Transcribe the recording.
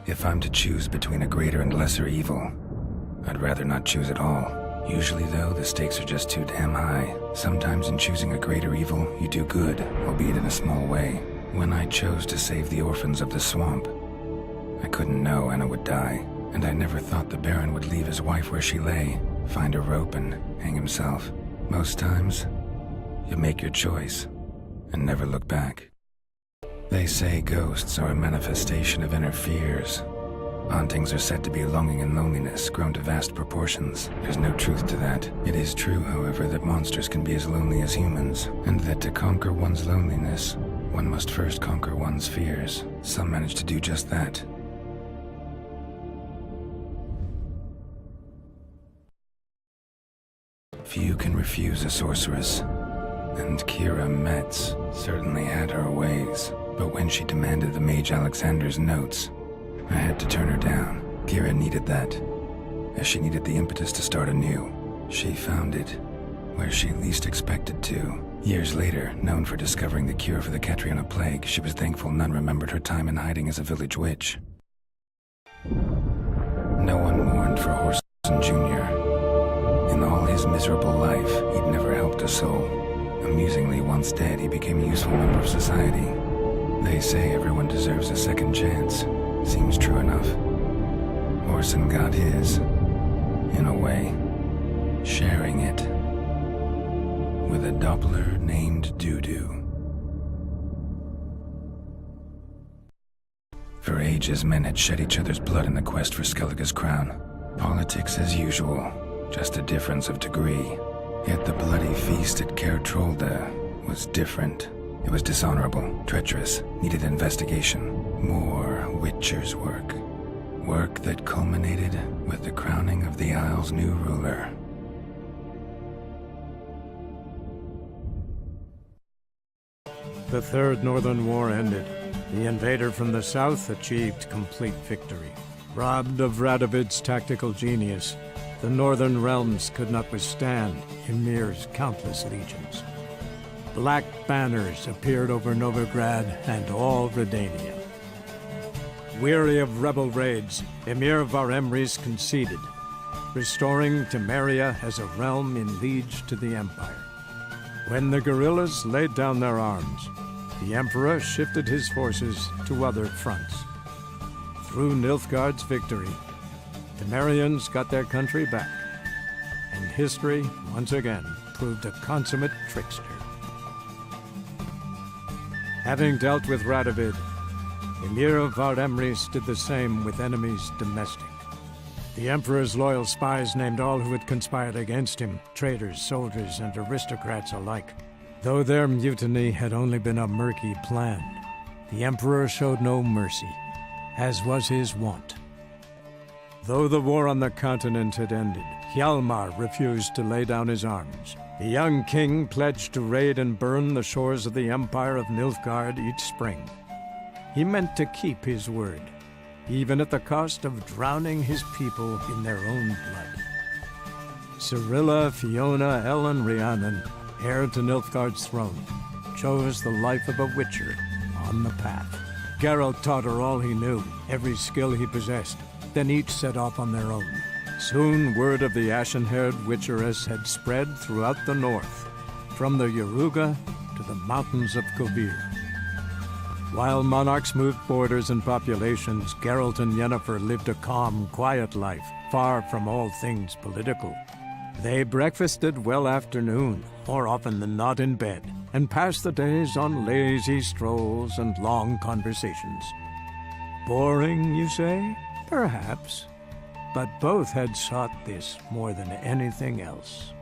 If I'm to choose between a greater and lesser evil, I'd rather not choose at all. Usually, though, the stakes are just too damn high. Sometimes in choosing a greater evil, you do good, albeit in a small way. When I chose to save the orphans of the swamp, I couldn't know Anna would die, and I never thought the Baron would leave his wife where she lay, find a rope and hang himself. Most times, you make your choice and never look back. They say ghosts are a manifestation of inner fears. Hauntings are said to be longing and loneliness grown to vast proportions. There's no truth to that. It is true, however, that monsters can be as lonely as humans, and that to conquer one's loneliness, one must first conquer one's fears. Some manage to do just that. Few can refuse a sorceress, and Kira Metz certainly had her ways. But when she demanded the Mage Alexander's notes, I had to turn her down. Kira needed that, as she needed the impetus to start anew. She found it where she least expected to. Years later, known for discovering the cure for the Catriona plague, she was thankful none remembered her time in hiding as a village witch. No one mourned for Horson Jr. In all his miserable life, he'd never helped a soul. Amusingly, once dead, he became a useful member of society. They say everyone deserves a second chance. Seems true enough. Orson got his, in a way, sharing it with a Doppler named Dudu. For ages, men had shed each other's blood in the quest for Skellige's crown. Politics as usual, just a difference of degree. Yet the bloody feast at Caer Trolda was different. It was dishonorable, treacherous, needed investigation. More Witcher's work. Work that culminated with the crowning of the Isle's new ruler. The Third Northern War ended. The invader from the south achieved complete victory. Robbed of Radovid's tactical genius, the Northern Realms could not withstand Ymir's countless legions. Black banners appeared over Novigrad and all Redania. Weary of rebel raids, Emir Var-Emreis conceded, restoring Temeria as a realm in liege to the Empire. When the guerrillas laid down their arms, the Emperor shifted his forces to other fronts. Through Nilfgaard's victory, Temerians got their country back, and history, once again, proved a consummate trickster. Having dealt with Radovid, Emir Var-Emreis did the same with enemies domestic. The Emperor's loyal spies named all who had conspired against him, traitors, soldiers, and aristocrats alike. Though their mutiny had only been a murky plan, the Emperor showed no mercy, as was his wont. Though the war on the continent had ended, Hjalmar refused to lay down his arms. The young king pledged to raid and burn the shores of the Empire of Nilfgaard each spring. He meant to keep his word, even at the cost of drowning his people in their own blood. Cirilla, Fiona, Ellen, Rhiannon, heir to Nilfgaard's throne, chose the life of a witcher on the path. Geralt taught her all he knew, every skill he possessed. Then each set off on their own. Soon word of the ashen-haired witcheress had spread throughout the north, from the Yaruga to the mountains of Kovir. While monarchs moved borders and populations, Geralt and Yennefer lived a calm, quiet life, far from all things political. They breakfasted well after noon, more often than not in bed, and passed the days on lazy strolls and long conversations. Boring, you say? Perhaps. But both had sought this more than anything else.